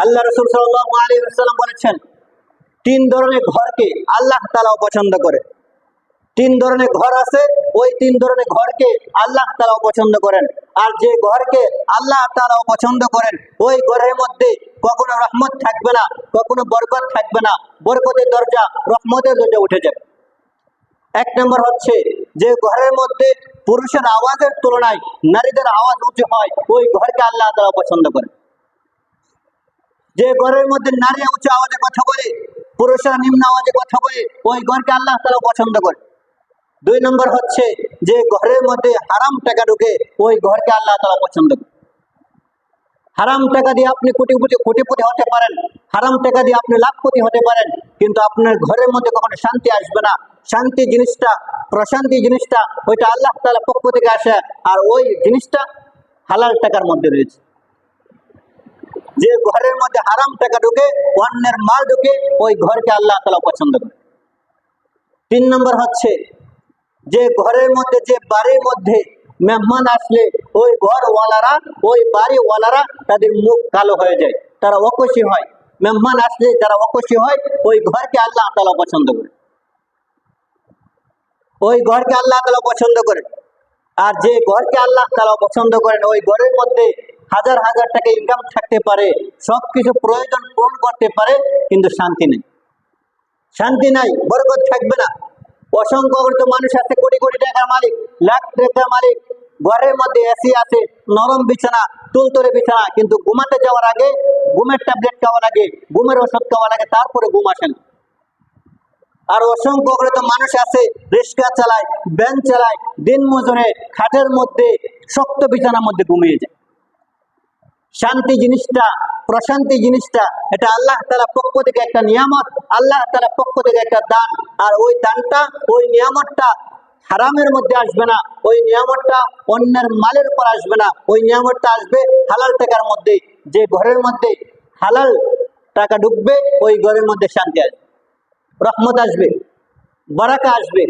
আল্লাহ রাসূল সাল্লাল্লাহু আলাইহি ওয়াসাল্লাম বলেছেন, তিন ধরনের ঘরকে আল্লাহ তাআলা পছন্দ করে। তিন ধরনের ঘর আছে, ওই তিন ধরনের ঘরকে আল্লাহ তাআলা পছন্দ করেন। আর যে ঘরকে আল্লাহ তাআলা পছন্দ করেন, ওই ঘরের মধ্যে কখনো রহমত থাকবে না, কখনো বরকত থাকবে না। বরকতের দরজা, রহমতের দরজা উঠে যাবে। এক নম্বর হচ্ছে, যে ঘরের মধ্যে পুরুষের আওয়াজের তুলনায় নারীদের আওয়াজ উঁচু হয়, ওই ঘরকে আল্লাহ তাআলা পছন্দ করেন। যে ঘরের মধ্যে নারী উঁচু আওয়াজে কথা বলে, পুরুষেরা নিম্ন আওয়াজে কথা বলে, ওই ঘরকে আল্লাহ তাআলা পছন্দ করে। দুই নম্বর হচ্ছে, যে ঘরের মধ্যে হারাম টাকা ঢুকে, ওই ঘরকে আল্লাহ তাআলা পছন্দ করে। হারাম টাকা দিয়ে আপনি কোটিপতি হতে পারেন, হারাম টাকা দিয়ে আপনি লাখপতি হতে পারেন, কিন্তু আপনার ঘরের মধ্যে কখনো শান্তি আসবে না। শান্তি জিনিসটা, প্রশান্তি জিনিসটা, ওইটা আল্লাহ তাআলার পক্ষ থেকে আসে, আর ওই জিনিসটা হালাল টাকার মধ্যে রয়েছে। যে ঘরের মধ্যে হারাম টাকা ঢুকে, অন্যের মাল ঢুকে, ওই ঘরকে আল্লাহ তাআলা পছন্দ করে। তিন নম্বর হচ্ছে, যে ঘরের মধ্যে, যে বাড়ির মধ্যে মেহমান আসলে ওই ঘরওয়ালারা, ওই বাড়িওয়ালারা তাদের মুখ কালো হয়ে যায়, তারা অখুশি হয়। মেহমান আসলে যারা অখুশি হয়, ওই ঘরকে আল্লাহ তাআলা পছন্দ করে। ওই ঘরকে আল্লাহ তাআলা পছন্দ করে। আর যে ঘরকে আল্লাহ তাআলা পছন্দ করেন, ওই ঘরের মধ্যে হাজার হাজার টাকা ইনকাম থাকতে পারে, সবকিছু প্রয়োজন পূরণ করতে পারে, কিন্তু শান্তি নেই। শান্তি নাই, বরকত থাকবে না। অসংখ্য মানুষ আছে, কোটি কোটি টাকার মালিক, লাখ টাকার মালিক, ঘরের মধ্যে এসি আছে, নরম বিছানা, তুলতলে বিছানা, কিন্তু ঘুমাতে যাওয়ার আগে ঘুমের ট্যাবলেট খাওয়া লাগে, ঘুমের ওষুধ খাওয়া লাগে, তারপরে ঘুম আসে না। আর অসংখ্য মানুষ আছে, রিক্সা চালায়, ভ্যান চালায়, দিন মজুরে খাটের মধ্যে, শক্ত বিছানার মধ্যে ঘুমিয়ে যায়। শান্তি জিনিসটা, প্রশান্তি জিনিসটা, এটা আল্লাহ তাআলার পক্ষ থেকে একটা নিয়ামত, আল্লাহ তাআলার পক্ষ থেকে একটা দান। আর ওই দানটা, ওই নিয়ামতটা হারামের মধ্যে আসবে না, ওই নিয়ামতটা অন্যের মালের উপর আসবে না, ওই নিয়ামতটা আসবে হালাল টাকার মধ্যে। যে ঘরের মধ্যে হালাল টাকা ঢুকবে, ওই ঘরের মধ্যে শান্তি আসবে, রহমত আসবে, বারাকা আসবে।